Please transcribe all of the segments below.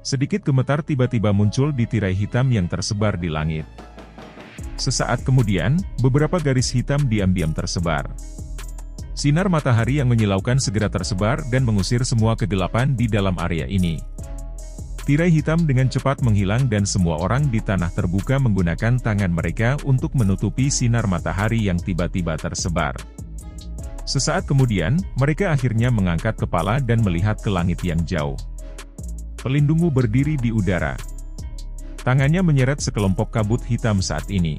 Sedikit gemetar tiba-tiba muncul di tirai hitam yang tersebar di langit. Sesaat kemudian, beberapa garis hitam diam-diam tersebar. Sinar matahari yang menyilaukan segera tersebar dan mengusir semua kegelapan di dalam area ini. Tirai hitam dengan cepat menghilang dan semua orang di tanah terbuka menggunakan tangan mereka untuk menutupi sinar matahari yang tiba-tiba tersebar. Sesaat kemudian, mereka akhirnya mengangkat kepala dan melihat ke langit yang jauh. Pelindungu berdiri di udara. Tangannya menyeret sekelompok kabut hitam saat ini.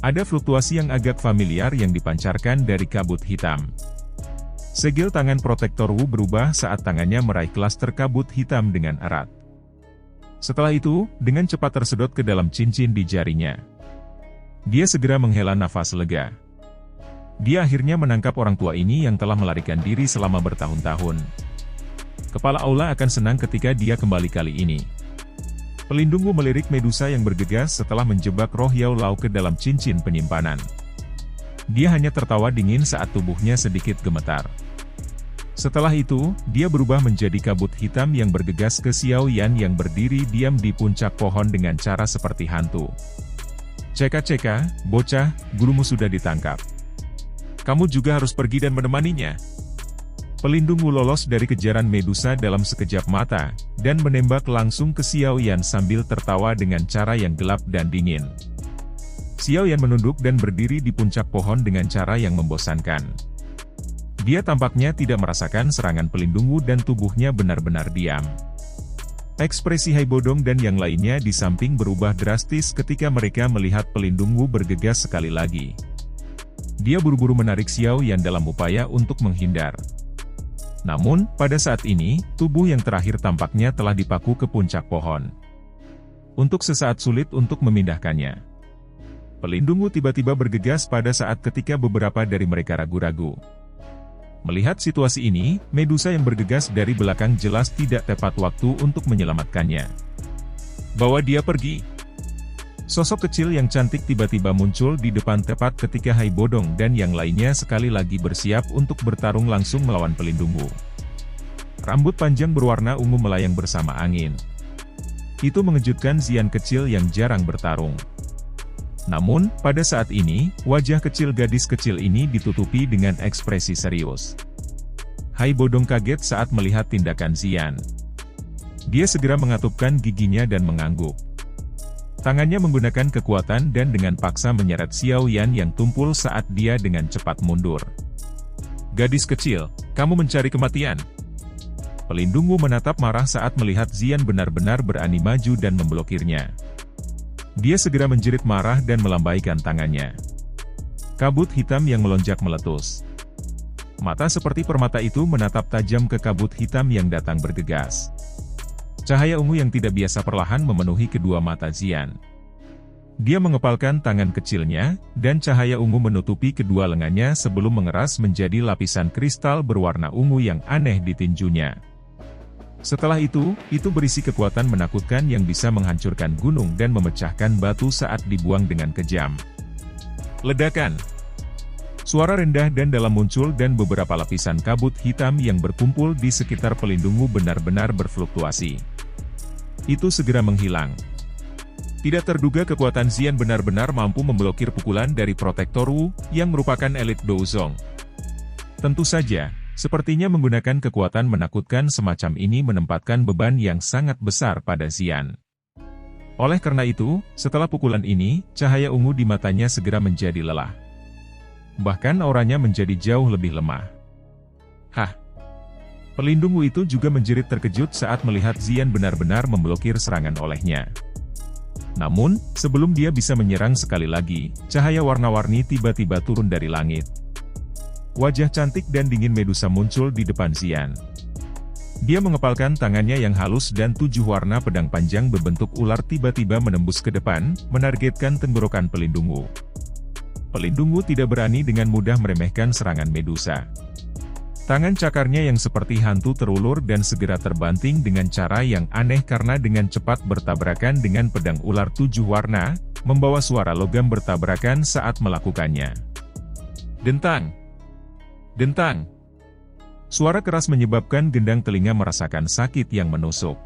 Ada fluktuasi yang agak familiar yang dipancarkan dari kabut hitam. Segel tangan protektor Wu berubah saat tangannya meraih klaster kabut hitam dengan erat. Setelah itu, dengan cepat tersedot ke dalam cincin di jarinya. Dia segera menghela nafas lega. Dia akhirnya menangkap orang tua ini yang telah melarikan diri selama bertahun-tahun. Kepala Aula akan senang ketika dia kembali kali ini. Pelindung Wu melirik Medusa yang bergegas setelah menjebak roh Yao Lao ke dalam cincin penyimpanan. Dia hanya tertawa dingin saat tubuhnya sedikit gemetar. Setelah itu, dia berubah menjadi kabut hitam yang bergegas ke Xiao Yan yang berdiri diam di puncak pohon dengan cara seperti hantu. "Ceka-ceka, bocah, gurumu sudah ditangkap. Kamu juga harus pergi dan menemaninya." Pelindung Wu lolos dari kejaran Medusa dalam sekejap mata, dan menembak langsung ke Xiao Yan sambil tertawa dengan cara yang gelap dan dingin. Xiao Yan menunduk dan berdiri di puncak pohon dengan cara yang membosankan. Dia tampaknya tidak merasakan serangan pelindung Wu dan tubuhnya benar-benar diam. Ekspresi Hai Bodong dan yang lainnya di samping berubah drastis ketika mereka melihat pelindung Wu bergegas sekali lagi. Dia buru-buru menarik Xiao Yan dalam upaya untuk menghindar. Namun, pada saat ini, tubuh yang terakhir tampaknya telah dipaku ke puncak pohon. Untuk sesaat sulit untuk memindahkannya. Pelindung Wu tiba-tiba bergegas pada saat ketika beberapa dari mereka ragu-ragu. Melihat situasi ini, Medusa yang bergegas dari belakang jelas tidak tepat waktu untuk menyelamatkannya. "Bawa dia pergi." Sosok kecil yang cantik tiba-tiba muncul di depan tepat ketika Hai Bodong dan yang lainnya sekali lagi bersiap untuk bertarung langsung melawan pelindung Wu. Rambut panjang berwarna ungu melayang bersama angin. Itu mengejutkan Zian kecil yang jarang bertarung. Namun, pada saat ini, wajah kecil gadis kecil ini ditutupi dengan ekspresi serius. Hai Bodong kaget saat melihat tindakan Zian. Dia segera mengatupkan giginya dan mengangguk. Tangannya menggunakan kekuatan dan dengan paksa menyeret Xiao Yan yang tumpul saat dia dengan cepat mundur. "Gadis kecil, kamu mencari kematian." Pelindung Wu menatap marah saat melihat Zian benar-benar berani maju dan memblokirnya. Dia segera menjerit marah dan melambaikan tangannya. Kabut hitam yang melonjak meletus. Mata seperti permata itu menatap tajam ke kabut hitam yang datang bergegas. Cahaya ungu yang tidak biasa perlahan memenuhi kedua mata Zian. Dia mengepalkan tangan kecilnya, dan cahaya ungu menutupi kedua lengannya sebelum mengeras menjadi lapisan kristal berwarna ungu yang aneh di tinjunya. Setelah itu berisi kekuatan menakutkan yang bisa menghancurkan gunung dan memecahkan batu saat dibuang dengan kejam. Ledakan. Suara rendah dan dalam muncul dan beberapa lapisan kabut hitam yang berkumpul di sekitar pelindung Wu benar-benar berfluktuasi. Itu segera menghilang. Tidak terduga kekuatan Zian benar-benar mampu memblokir pukulan dari Protektor Wu, yang merupakan elit Douzong. Tentu saja, sepertinya menggunakan kekuatan menakutkan semacam ini menempatkan beban yang sangat besar pada Zian. Oleh karena itu, setelah pukulan ini, cahaya ungu di matanya segera menjadi lelah. Bahkan auranya menjadi jauh lebih lemah. Hah! Pelindung Wu itu juga menjerit terkejut saat melihat Zian benar-benar memblokir serangan olehnya. Namun, sebelum dia bisa menyerang sekali lagi, cahaya warna-warni tiba-tiba turun dari langit. Wajah cantik dan dingin Medusa muncul di depan Zian. Dia mengepalkan tangannya yang halus dan 7 warna pedang panjang berbentuk ular tiba-tiba menembus ke depan, menargetkan tenggorokan pelindung Wu. Pelindung Wu tidak berani dengan mudah meremehkan serangan Medusa. Tangan cakarnya yang seperti hantu terulur dan segera terbanting dengan cara yang aneh karena dengan cepat bertabrakan dengan pedang ular 7 warna, membawa suara logam bertabrakan saat melakukannya. Dentang! Dentang! Suara keras menyebabkan gendang telinga merasakan sakit yang menusuk.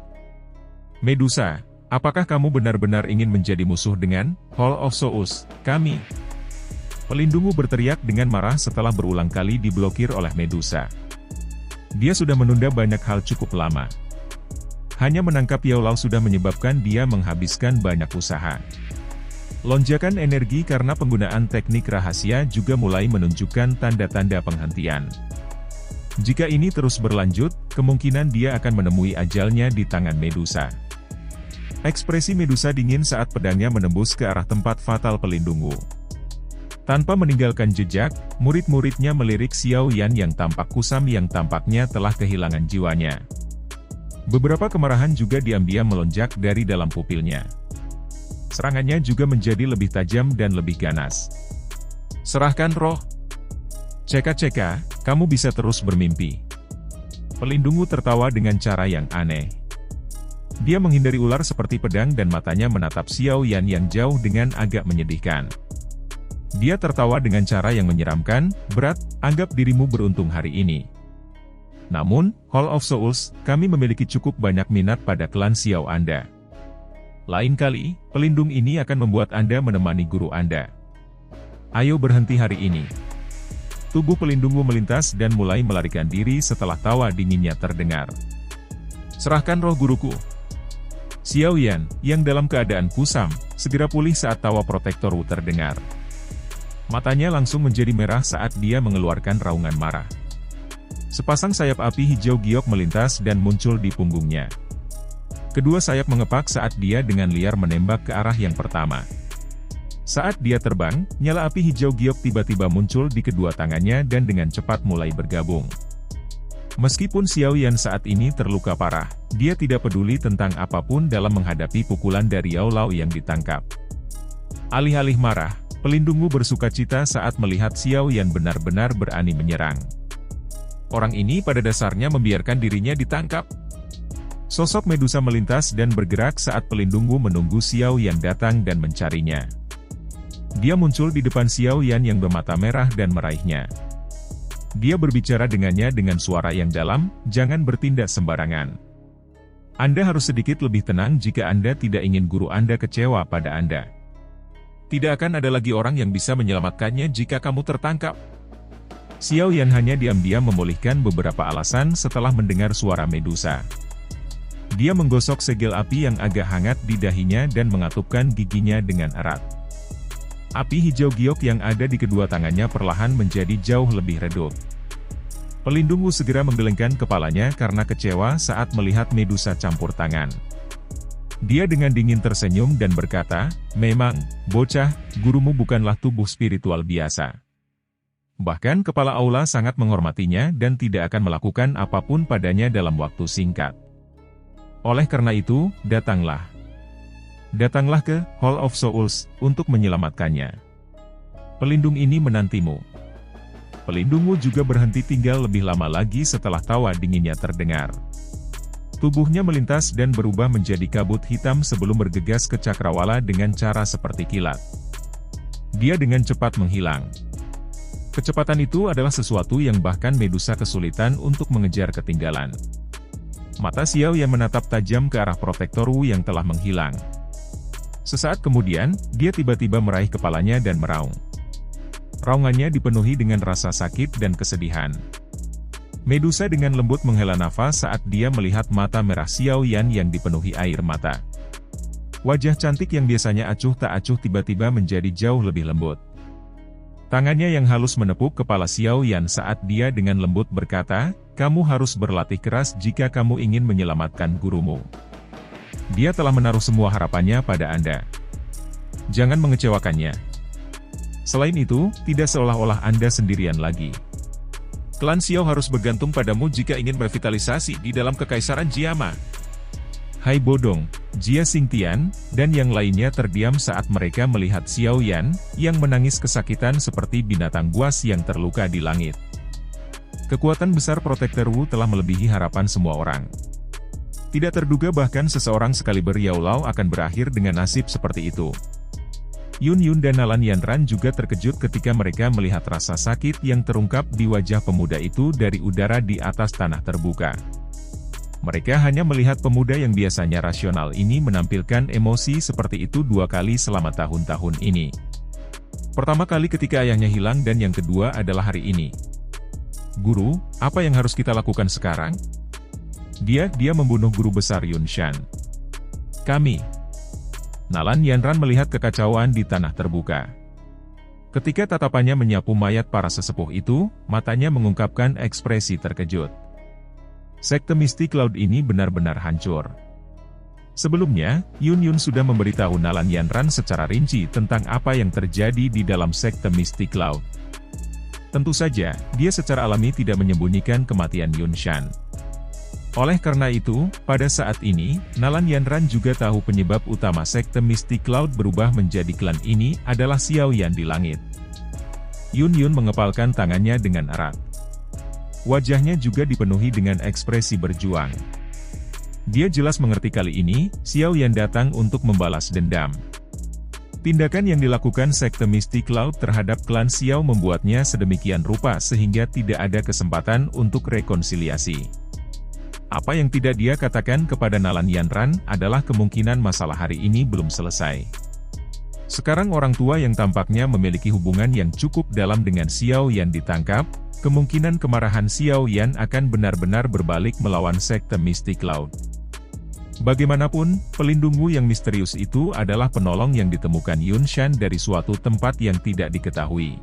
Medusa, apakah kamu benar-benar ingin menjadi musuh dengan Hall of Zeus, kami? Pelindungmu berteriak dengan marah setelah berulang kali diblokir oleh Medusa. Dia sudah menunda banyak hal cukup lama. Hanya menangkap Yao-Lao sudah menyebabkan dia menghabiskan banyak usaha. Lonjakan energi karena penggunaan teknik rahasia juga mulai menunjukkan tanda-tanda penghentian. Jika ini terus berlanjut, kemungkinan dia akan menemui ajalnya di tangan Medusa. Ekspresi Medusa dingin saat pedangnya menembus ke arah tempat fatal pelindungmu. Tanpa meninggalkan jejak, murid-muridnya melirik Xiao Yan yang tampak kusam yang tampaknya telah kehilangan jiwanya. Beberapa kemarahan juga diam-diam melonjak dari dalam pupilnya. Serangannya juga menjadi lebih tajam dan lebih ganas. Serahkan roh. Ceka-ceka, kamu bisa terus bermimpi. Pelindungmu tertawa dengan cara yang aneh. Dia menghindari ular seperti pedang dan matanya menatap Xiao Yan yang jauh dengan agak menyedihkan. Dia tertawa dengan cara yang menyeramkan, berat, anggap dirimu beruntung hari ini. Namun, Hall of Zeus, kami memiliki cukup banyak minat pada klan Xiao Anda. Lain kali, pelindung ini akan membuat Anda menemani guru Anda. Ayo berhenti hari ini. Tubuh pelindungmu melintas dan mulai melarikan diri setelah tawa dinginnya terdengar. Serahkan roh guruku. Xiao Yan, yang dalam keadaan kusam, segera pulih saat tawa protektor Wu terdengar. Matanya langsung menjadi merah saat dia mengeluarkan raungan marah. Sepasang sayap api hijau giok melintas dan muncul di punggungnya. Kedua sayap mengepak saat dia dengan liar menembak ke arah yang pertama. Saat dia terbang, nyala api hijau giok tiba-tiba muncul di kedua tangannya dan dengan cepat mulai bergabung. Meskipun Xiao Yan saat ini terluka parah, dia tidak peduli tentang apapun dalam menghadapi pukulan dari Yao-Lao yang ditangkap. Alih-alih marah, pelindungmu bersukacita saat melihat Xiao Yan benar-benar berani menyerang. Orang ini pada dasarnya membiarkan dirinya ditangkap. Sosok Medusa melintas dan bergerak saat pelindungmu menunggu Xiao Yan datang dan mencarinya. Dia muncul di depan Xiao Yan yang bermata merah dan meraihnya. Dia berbicara dengannya dengan suara yang dalam, jangan bertindak sembarangan. Anda harus sedikit lebih tenang jika Anda tidak ingin guru Anda kecewa pada Anda. Tidak akan ada lagi orang yang bisa menyelamatkannya jika kamu tertangkap. Xiao Yan hanya diam-diam memulihkan beberapa alasan setelah mendengar suara Medusa. Dia menggosok segel api yang agak hangat di dahinya dan mengatupkan giginya dengan erat. Api hijau giok yang ada di kedua tangannya perlahan menjadi jauh lebih redup. Pelindungmu segera menggelengkan kepalanya karena kecewa saat melihat Medusa campur tangan. Dia dengan dingin tersenyum dan berkata, memang, bocah, gurumu bukanlah tubuh spiritual biasa. Bahkan kepala aula sangat menghormatinya dan tidak akan melakukan apapun padanya dalam waktu singkat. Oleh karena itu, datanglah. Datanglah ke Hall of Zeus untuk menyelamatkannya. Pelindung ini menantimu. Pelindungmu juga berhenti tinggal lebih lama lagi setelah tawa dinginnya terdengar. Tubuhnya melintas dan berubah menjadi kabut hitam sebelum bergegas ke cakrawala dengan cara seperti kilat. Dia dengan cepat menghilang. Kecepatan itu adalah sesuatu yang bahkan Medusa kesulitan untuk mengejar ketinggalan. Mata Xiao yang menatap tajam ke arah protektor Wu yang telah menghilang. Sesaat kemudian, dia tiba-tiba meraih kepalanya dan meraung. Raungannya dipenuhi dengan rasa sakit dan kesedihan. Medusa dengan lembut menghela nafas saat dia melihat mata merah Xiao Yan yang dipenuhi air mata. Wajah cantik yang biasanya acuh tak acuh tiba-tiba menjadi jauh lebih lembut. Tangannya yang halus menepuk kepala Xiao Yan saat dia dengan lembut berkata, kamu harus berlatih keras jika kamu ingin menyelamatkan gurumu. Dia telah menaruh semua harapannya pada Anda. Jangan mengecewakannya. Selain itu, tidak seolah-olah Anda sendirian lagi. Klan Xiao harus bergantung padamu jika ingin revitalisasi di dalam kekaisaran Jiama. Hai Bodong, Jia Xingtian, dan yang lainnya terdiam saat mereka melihat Xiao Yan, yang menangis kesakitan seperti binatang buas yang terluka di langit. Kekuatan besar protektor Wu telah melebihi harapan semua orang. Tidak terduga bahkan seseorang sekaliber Yao-Lao akan berakhir dengan nasib seperti itu. Yun Yun dan Nalan Yanran juga terkejut ketika mereka melihat rasa sakit yang terungkap di wajah pemuda itu dari udara di atas tanah terbuka. Mereka hanya melihat pemuda yang biasanya rasional ini menampilkan emosi seperti itu 2 kali selama tahun-tahun ini. Pertama kali ketika ayahnya hilang dan yang kedua adalah hari ini. Guru, apa yang harus kita lakukan sekarang? Dia membunuh guru besar Yun Shan. Kami. Nalan Yanran melihat kekacauan di tanah terbuka. Ketika tatapannya menyapu mayat para sesepuh itu, matanya mengungkapkan ekspresi terkejut. Sekte Misty Cloud ini benar-benar hancur. Sebelumnya, Yun sudah memberitahu Nalan Yanran secara rinci tentang apa yang terjadi di dalam sekte Misty Cloud. Tentu saja, dia secara alami tidak menyembunyikan kematian Yun Shan. Oleh karena itu, pada saat ini, Nalan Yanran juga tahu penyebab utama sekte Misty Cloud berubah menjadi klan ini adalah Xiao Yan di langit. Yun mengepalkan tangannya dengan erat. Wajahnya juga dipenuhi dengan ekspresi berjuang. Dia jelas mengerti kali ini, Xiao Yan datang untuk membalas dendam. Tindakan yang dilakukan sekte Misty Cloud terhadap klan Xiao membuatnya sedemikian rupa sehingga tidak ada kesempatan untuk rekonsiliasi. Apa yang tidak dia katakan kepada Nalan Yanran adalah kemungkinan masalah hari ini belum selesai. Sekarang orang tua yang tampaknya memiliki hubungan yang cukup dalam dengan Xiao Yan ditangkap, kemungkinan kemarahan Xiao Yan akan benar-benar berbalik melawan sekte Misty Cloud. Bagaimanapun, pelindungmu yang misterius itu adalah penolong yang ditemukan Yun Shan dari suatu tempat yang tidak diketahui.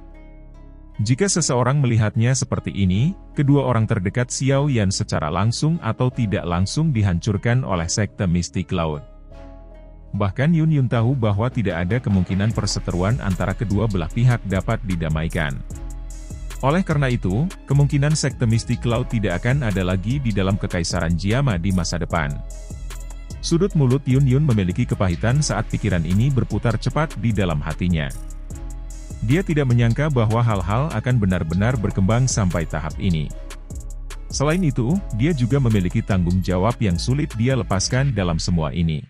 Jika seseorang melihatnya seperti ini, kedua orang terdekat Xiao Yan secara langsung atau tidak langsung dihancurkan oleh sekte Misty Cloud. Bahkan Yun tahu bahwa tidak ada kemungkinan perseteruan antara kedua belah pihak dapat didamaikan. Oleh karena itu, kemungkinan sekte Misty Cloud tidak akan ada lagi di dalam kekaisaran Jiama di masa depan. Sudut mulut Yun memiliki kepahitan saat pikiran ini berputar cepat di dalam hatinya. Dia tidak menyangka bahwa hal-hal akan benar-benar berkembang sampai tahap ini. Selain itu, dia juga memiliki tanggung jawab yang sulit dia lepaskan dalam semua ini.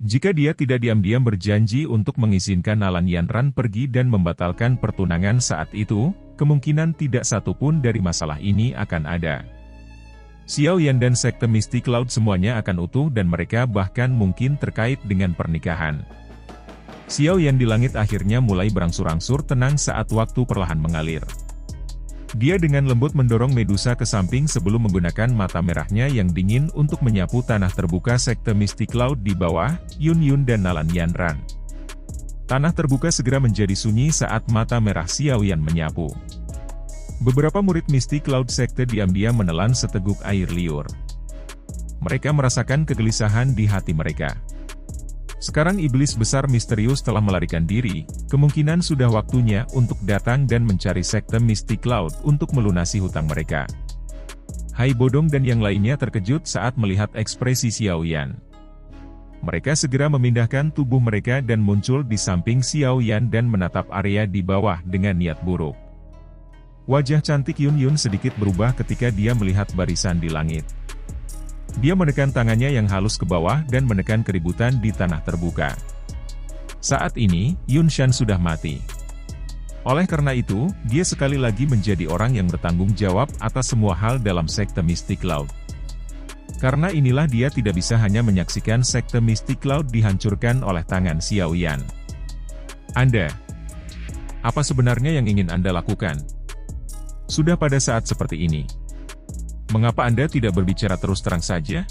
Jika dia tidak diam-diam berjanji untuk mengizinkan Nalan Yanran pergi dan membatalkan pertunangan saat itu, kemungkinan tidak satu pun dari masalah ini akan ada. Xiao Yan dan sekte Misty Cloud semuanya akan utuh dan mereka bahkan mungkin terkait dengan pernikahan. Xiao Yan di langit akhirnya mulai berangsur-angsur tenang saat waktu perlahan mengalir. Dia dengan lembut mendorong Medusa ke samping sebelum menggunakan mata merahnya yang dingin untuk menyapu tanah terbuka sekte Misty Cloud di bawah, Yun dan Nalan Yanran. Tanah terbuka segera menjadi sunyi saat mata merah Xiao Yan menyapu. Beberapa murid Misty Cloud sekte diam-diam menelan seteguk air liur. Mereka merasakan kegelisahan di hati mereka. Sekarang iblis besar misterius telah melarikan diri, kemungkinan sudah waktunya untuk datang dan mencari sekte Misty Cloud untuk melunasi hutang mereka. Hai Bodong dan yang lainnya terkejut saat melihat ekspresi Xiao Yan. Mereka segera memindahkan tubuh mereka dan muncul di samping Xiao Yan dan menatap area di bawah dengan niat buruk. Wajah cantik Yun sedikit berubah ketika dia melihat barisan di langit. Dia menekan tangannya yang halus ke bawah dan menekan keributan di tanah terbuka. Saat ini, Yun Shan sudah mati. Oleh karena itu, dia sekali lagi menjadi orang yang bertanggung jawab atas semua hal dalam sekte Misty Cloud. Karena inilah dia tidak bisa hanya menyaksikan sekte Misty Cloud dihancurkan oleh tangan Xiao Yan. Anda, apa sebenarnya yang ingin Anda lakukan? Sudah pada saat seperti ini. Mengapa Anda tidak berbicara terus terang saja?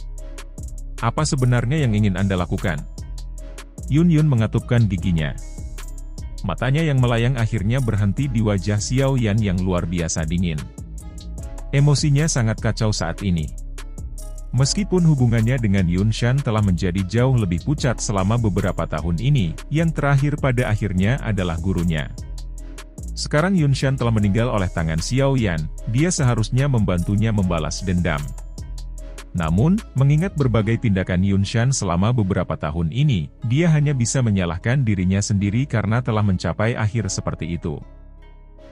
Apa sebenarnya yang ingin Anda lakukan? Yun mengatupkan giginya. Matanya yang melayang akhirnya berhenti di wajah Xiao Yan yang luar biasa dingin. Emosinya sangat kacau saat ini. Meskipun hubungannya dengan Yun Shan telah menjadi jauh lebih pucat selama beberapa tahun ini, yang terakhir pada akhirnya adalah gurunya. Sekarang Yun Shan telah meninggal oleh tangan Xiao Yan, dia seharusnya membantunya membalas dendam. Namun, mengingat berbagai tindakan Yun Shan selama beberapa tahun ini, dia hanya bisa menyalahkan dirinya sendiri karena telah mencapai akhir seperti itu.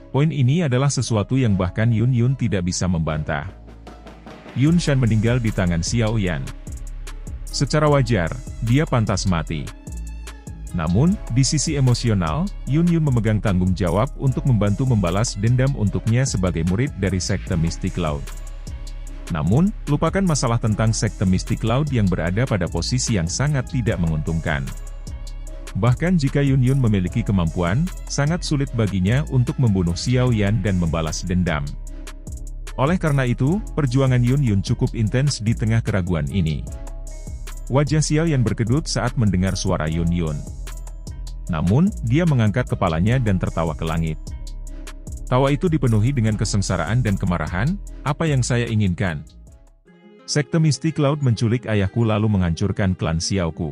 Poin ini adalah sesuatu yang bahkan Yun tidak bisa membantah. Yun Shan meninggal di tangan Xiao Yan. Secara wajar, dia pantas mati. Namun, di sisi emosional, Yun memegang tanggung jawab untuk membantu membalas dendam untuknya sebagai murid dari sekte Misty Cloud. Namun, lupakan masalah tentang sekte Mystic Cloud yang berada pada posisi yang sangat tidak menguntungkan. Bahkan jika Yun Yun memiliki kemampuan, sangat sulit baginya untuk membunuh Xiao Yan dan membalas dendam. Oleh karena itu, perjuangan Yun Yun cukup intens di tengah keraguan ini. Wajah Xiao Yan berkedut saat mendengar suara Yun Yun. Namun, dia mengangkat kepalanya dan tertawa ke langit. Tawa itu dipenuhi dengan kesengsaraan dan kemarahan. Apa yang saya inginkan? Sekte Mystic Cloud menculik ayahku lalu menghancurkan klan Xiaoku.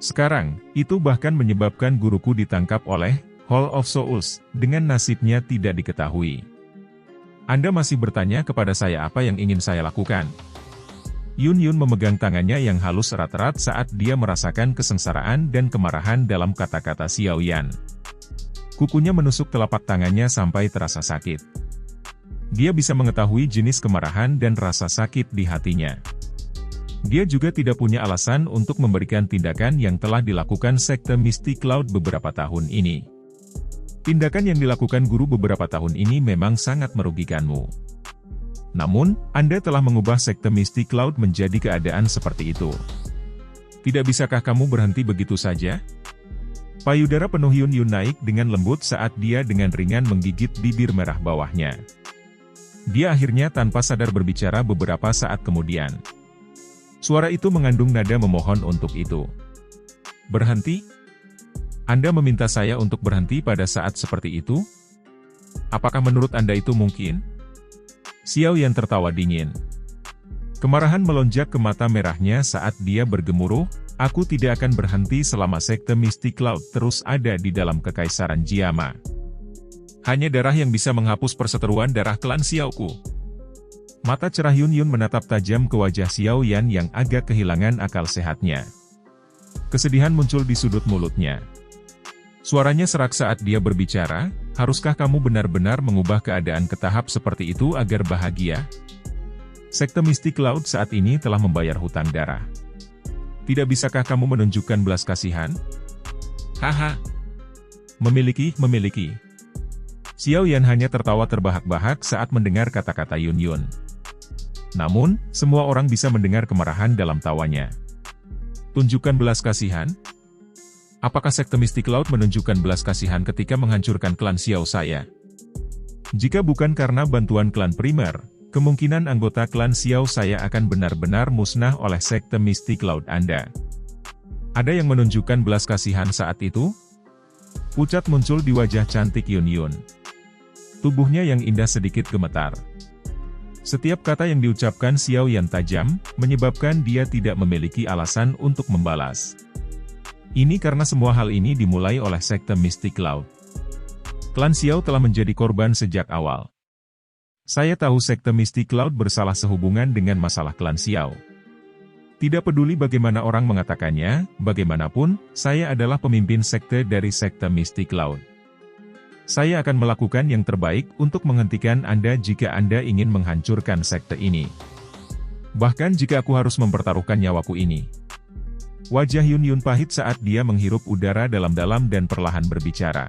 Sekarang, itu bahkan menyebabkan guruku ditangkap oleh Hall of Souls, dengan nasibnya tidak diketahui. Anda masih bertanya kepada saya apa yang ingin saya lakukan? Yun Yun memegang tangannya yang halus erat-erat saat dia merasakan kesengsaraan dan kemarahan dalam kata-kata Xiao Yan. Kukunya menusuk telapak tangannya sampai terasa sakit. Dia bisa mengetahui jenis kemarahan dan rasa sakit di hatinya. Dia juga tidak punya alasan untuk memberikan tindakan yang telah dilakukan sekte Mystic Cloud beberapa tahun ini. Tindakan yang dilakukan guru beberapa tahun ini memang sangat merugikanmu. Namun, Anda telah mengubah sekte Mystic Cloud menjadi keadaan seperti itu. Tidak bisakah kamu berhenti begitu saja? Payudara penuh Yun Yun naik dengan lembut saat dia dengan ringan menggigit bibir merah bawahnya. Dia akhirnya tanpa sadar berbicara beberapa saat kemudian. Suara itu mengandung nada memohon untuk itu. Berhenti? Anda meminta saya untuk berhenti pada saat seperti itu? Apakah menurut Anda itu mungkin? Xiao Yan tertawa dingin. Kemarahan melonjak ke mata merahnya saat dia bergemuruh. Aku tidak akan berhenti selama sekte Mystic Cloud terus ada di dalam kekaisaran Jiama. Hanya darah yang bisa menghapus perseteruan darah klan Xiaoku. Mata cerah Yun Yun menatap tajam ke wajah Xiao Yan yang agak kehilangan akal sehatnya. Kesedihan muncul di sudut mulutnya. Suaranya serak saat dia berbicara, haruskah kamu benar-benar mengubah keadaan ke tahap seperti itu agar bahagia? Sekte Mystic Cloud saat ini telah membayar hutang darah. Tidak bisakah kamu menunjukkan belas kasihan? Haha. Memiliki. Xiao Yan hanya tertawa terbahak-bahak saat mendengar kata-kata Yun Yun. Namun, semua orang bisa mendengar kemarahan dalam tawanya. Tunjukkan belas kasihan? Apakah sekte Mystic Cloud menunjukkan belas kasihan ketika menghancurkan klan Xiao saya? Jika bukan karena bantuan klan primer, kemungkinan anggota klan Xiao saya akan benar-benar musnah oleh sekte Mystic Cloud Anda. Ada yang menunjukkan belas kasihan saat itu? Pucat muncul di wajah cantik Yun Yun. Tubuhnya yang indah sedikit gemetar. Setiap kata yang diucapkan Xiao Yan tajam, menyebabkan dia tidak memiliki alasan untuk membalas. Ini karena semua hal ini dimulai oleh sekte Mystic Cloud. Klan Xiao telah menjadi korban sejak awal. Saya tahu sekte Mystic Cloud bersalah sehubungan dengan masalah klan Xiao. Tidak peduli bagaimana orang mengatakannya, bagaimanapun, saya adalah pemimpin sekte dari sekte Mystic Cloud. Saya akan melakukan yang terbaik untuk menghentikan Anda jika Anda ingin menghancurkan sekte ini. Bahkan jika aku harus mempertaruhkan nyawaku ini. Wajah Yun Yun pahit saat dia menghirup udara dalam-dalam dan perlahan berbicara.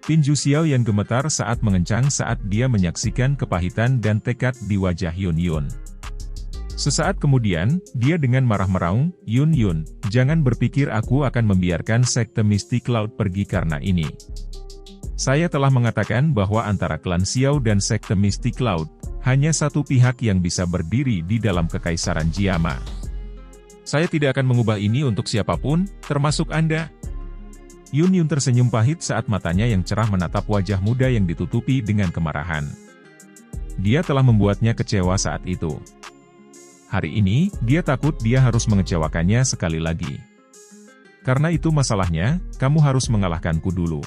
Tinju Xiao Yan gemetar saat mengencang saat dia menyaksikan kepahitan dan tekad di wajah Yun Yun. Sesaat kemudian, dia dengan marah meraung, Yun Yun, jangan berpikir aku akan membiarkan sekte Mystic Cloud pergi karena ini. Saya telah mengatakan bahwa antara klan Xiao dan sekte Mystic Cloud, hanya satu pihak yang bisa berdiri di dalam kekaisaran Jiama. Saya tidak akan mengubah ini untuk siapapun, termasuk Anda. Yun Yun tersenyum pahit saat matanya yang cerah menatap wajah muda yang ditutupi dengan kemarahan. Dia telah membuatnya kecewa saat itu. Hari ini, dia takut dia harus mengecewakannya sekali lagi. Karena itu masalahnya, kamu harus mengalahkanku dulu.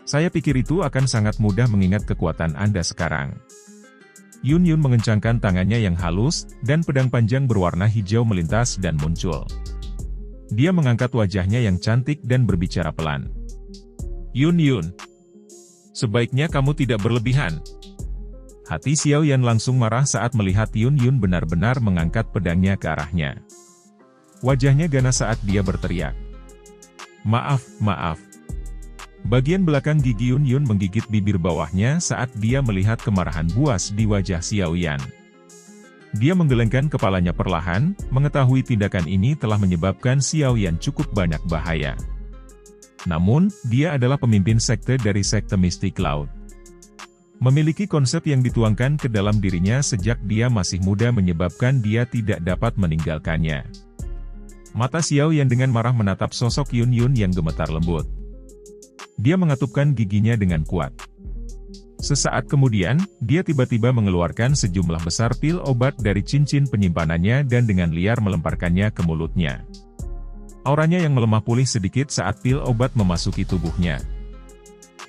Saya pikir itu akan sangat mudah mengingat kekuatan Anda sekarang. Yun Yun mengencangkan tangannya yang halus, dan pedang panjang berwarna hijau melintas dan muncul. Dia mengangkat wajahnya yang cantik dan berbicara pelan. Yun Yun, sebaiknya kamu tidak berlebihan. Hati Xiao Yan langsung marah saat melihat Yun Yun benar-benar mengangkat pedangnya ke arahnya. Wajahnya ganas saat dia berteriak. Maaf. Bagian belakang gigi Yun Yun menggigit bibir bawahnya saat dia melihat kemarahan buas di wajah Xiao Yan. Dia menggelengkan kepalanya perlahan, mengetahui tindakan ini telah menyebabkan Xiao Yan cukup banyak bahaya. Namun, dia adalah pemimpin sekte dari sekte mistik laut. Memiliki konsep yang dituangkan ke dalam dirinya sejak dia masih muda menyebabkan dia tidak dapat meninggalkannya. Mata Xiao Yan dengan marah menatap sosok Yun Yun yang gemetar lembut. Dia mengatupkan giginya dengan kuat. Sesaat kemudian, dia tiba-tiba mengeluarkan sejumlah besar pil obat dari cincin penyimpanannya dan dengan liar melemparkannya ke mulutnya. Auranya yang melemah pulih sedikit saat pil obat memasuki tubuhnya.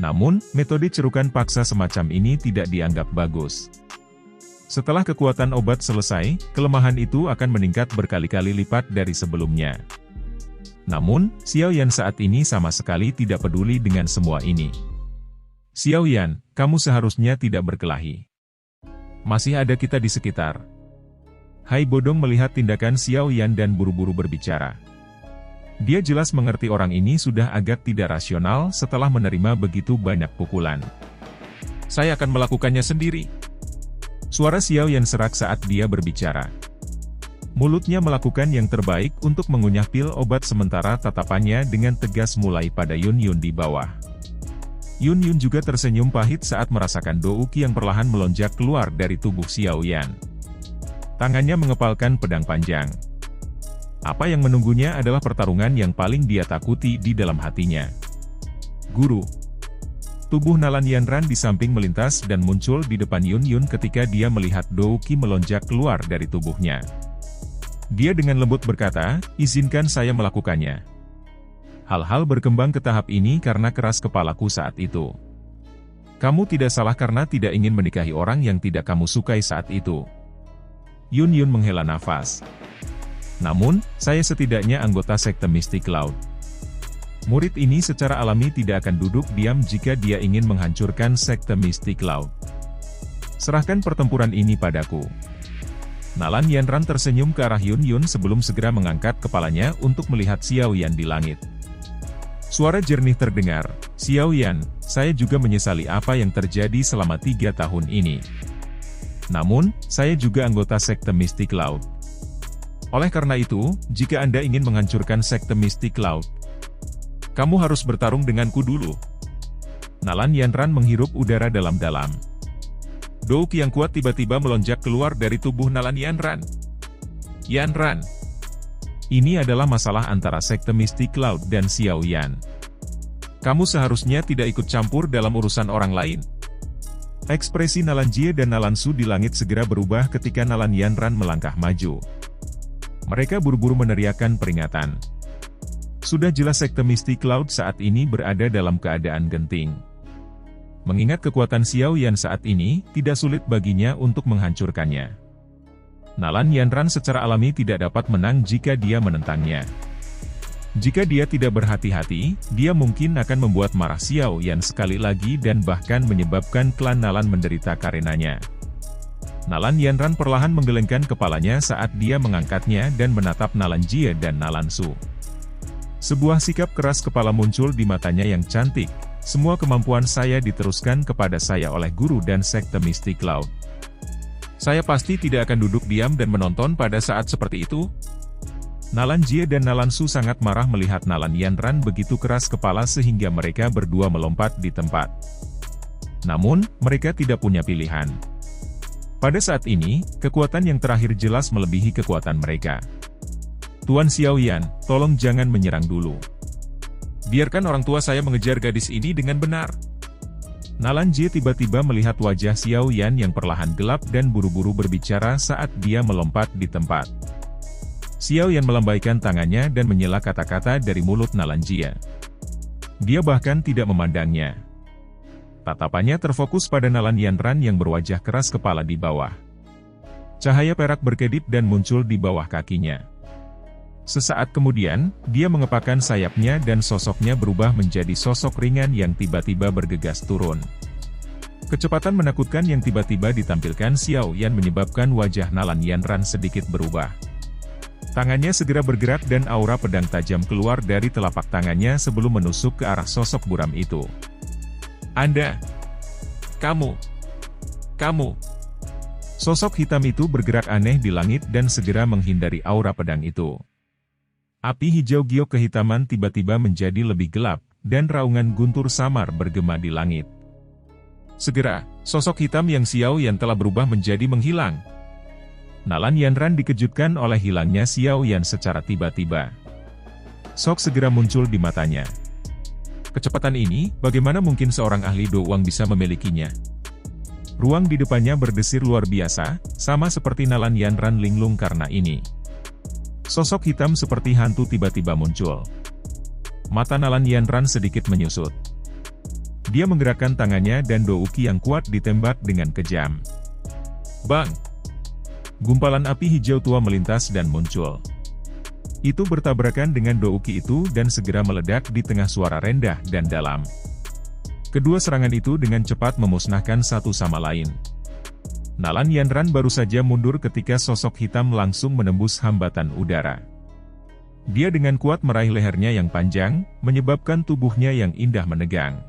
Namun, metode cerukan paksa semacam ini tidak dianggap bagus. Setelah kekuatan obat selesai, kelemahan itu akan meningkat berkali-kali lipat dari sebelumnya. Namun, Xiao Yan saat ini sama sekali tidak peduli dengan semua ini. Xiao Yan, kamu seharusnya tidak berkelahi. Masih ada kita di sekitar. Hai Bodong melihat tindakan Xiao Yan dan buru-buru berbicara. Dia jelas mengerti orang ini sudah agak tidak rasional setelah menerima begitu banyak pukulan. Saya akan melakukannya sendiri. Suara Xiao Yan serak saat dia berbicara. Mulutnya melakukan yang terbaik untuk mengunyah pil obat sementara tatapannya dengan tegas mulai pada Yun Yun di bawah. Yun Yun juga tersenyum pahit saat merasakan douki yang perlahan melonjak keluar dari tubuh Xiao Yan. Tangannya mengepalkan pedang panjang. Apa yang menunggunya adalah pertarungan yang paling dia takuti di dalam hatinya. Guru. Tubuh Nalan Yanran di samping melintas dan muncul di depan Yun Yun ketika dia melihat douki melonjak keluar dari tubuhnya. Dia dengan lembut berkata, izinkan saya melakukannya. Hal-hal berkembang ke tahap ini karena keras kepalaku saat itu. Kamu tidak salah karena tidak ingin menikahi orang yang tidak kamu sukai saat itu. Yun Yun menghela nafas. Namun, saya setidaknya anggota sekte mistik laut. Murid ini secara alami tidak akan duduk diam jika dia ingin menghancurkan sekte mistik laut. Serahkan pertempuran ini padaku. Nalan Yanran tersenyum ke arah Yun Yun sebelum segera mengangkat kepalanya untuk melihat Xiao Yan di langit. Suara jernih terdengar, Xiao Yan, saya juga menyesali apa yang terjadi selama 3 tahun ini. Namun, saya juga anggota sekte mistik laut. Oleh karena itu, jika Anda ingin menghancurkan sekte mistik laut, kamu harus bertarung denganku dulu. Nalan Yanran menghirup udara dalam-dalam. Douki yang kuat tiba-tiba melonjak keluar dari tubuh Nalan Yanran. Yanran. Ini adalah masalah antara sekte mistik laut dan Xiao Yan. Kamu seharusnya tidak ikut campur dalam urusan orang lain. Ekspresi Nalan Jie dan Nalan Su di langit segera berubah ketika Nalan Yanran melangkah maju. Mereka buru-buru meneriakkan peringatan. Sudah jelas sekte mistik laut saat ini berada dalam keadaan genting. Mengingat kekuatan Xiao Yan saat ini, tidak sulit baginya untuk menghancurkannya. Nalan Yanran secara alami tidak dapat menang jika dia menentangnya. Jika dia tidak berhati-hati, dia mungkin akan membuat marah Xiao Yan sekali lagi dan bahkan menyebabkan klan Nalan menderita karenanya. Nalan Yanran perlahan menggelengkan kepalanya saat dia mengangkatnya dan menatap Nalan Jie dan Nalan Su. Sebuah sikap keras kepala muncul di matanya yang cantik. Semua kemampuan saya diteruskan kepada saya oleh guru dan sekte mistik laut. Saya pasti tidak akan duduk diam dan menonton pada saat seperti itu. Nalan Jie dan Nalan Su sangat marah melihat Nalan Yanran begitu keras kepala sehingga mereka berdua melompat di tempat. Namun, mereka tidak punya pilihan. Pada saat ini, kekuatan yang terakhir jelas melebihi kekuatan mereka. Tuan Xiao Yan, tolong jangan menyerang dulu. Biarkan orang tua saya mengejar gadis ini dengan benar. Nalan Jie tiba-tiba melihat wajah Xiao Yan yang perlahan gelap dan buru-buru berbicara saat dia melompat di tempat. Xiao Yan melambaikan tangannya dan menyela kata-kata dari mulut Nalan Jie. Dia bahkan tidak memandangnya. Tatapannya terfokus pada Nalan Yanran yang berwajah keras kepala di bawah. Cahaya perak berkedip dan muncul di bawah kakinya. Sesaat kemudian, dia mengepakkan sayapnya dan sosoknya berubah menjadi sosok ringan yang tiba-tiba bergegas turun. Kecepatan menakutkan yang tiba-tiba ditampilkan Xiao Yan menyebabkan wajah Nalan Yanran sedikit berubah. Tangannya segera bergerak dan aura pedang tajam keluar dari telapak tangannya sebelum menusuk ke arah sosok buram itu. Kamu. Sosok hitam itu bergerak aneh di langit dan segera menghindari aura pedang itu. Api hijau giok kehitaman tiba-tiba menjadi lebih gelap, dan raungan guntur samar bergema di langit. Segera, sosok hitam yang Xiao Yan telah berubah menjadi menghilang. Nalan Yanran dikejutkan oleh hilangnya Xiao Yan secara tiba-tiba. Sok segera muncul di matanya. Kecepatan ini, bagaimana mungkin seorang ahli doang bisa memilikinya? Ruang di depannya berdesir luar biasa, sama seperti Nalan Yanran linglung karena ini. Sosok hitam seperti hantu tiba-tiba muncul. Mata Nalan Yanran sedikit menyusut. Dia menggerakkan tangannya dan douki yang kuat ditembak dengan kejam. Bang! Gumpalan api hijau tua melintas dan muncul. Itu bertabrakan dengan douki itu dan segera meledak di tengah suara rendah dan dalam. Kedua serangan itu dengan cepat memusnahkan satu sama lain. Nalan Yanran baru saja mundur ketika sosok hitam langsung menembus hambatan udara. Dia dengan kuat meraih lehernya yang panjang, menyebabkan tubuhnya yang indah menegang.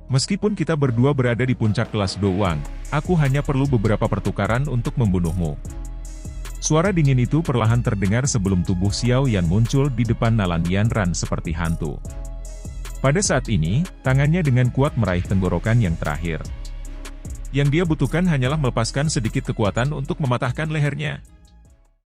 Meskipun kita berdua berada di puncak kelas doang, aku hanya perlu beberapa pertukaran untuk membunuhmu. Suara dingin itu perlahan terdengar sebelum tubuh Xiao Yan muncul di depan Nalan Yanran seperti hantu. Pada saat ini, tangannya dengan kuat meraih tenggorokan yang terakhir. Yang dia butuhkan hanyalah melepaskan sedikit kekuatan untuk mematahkan lehernya.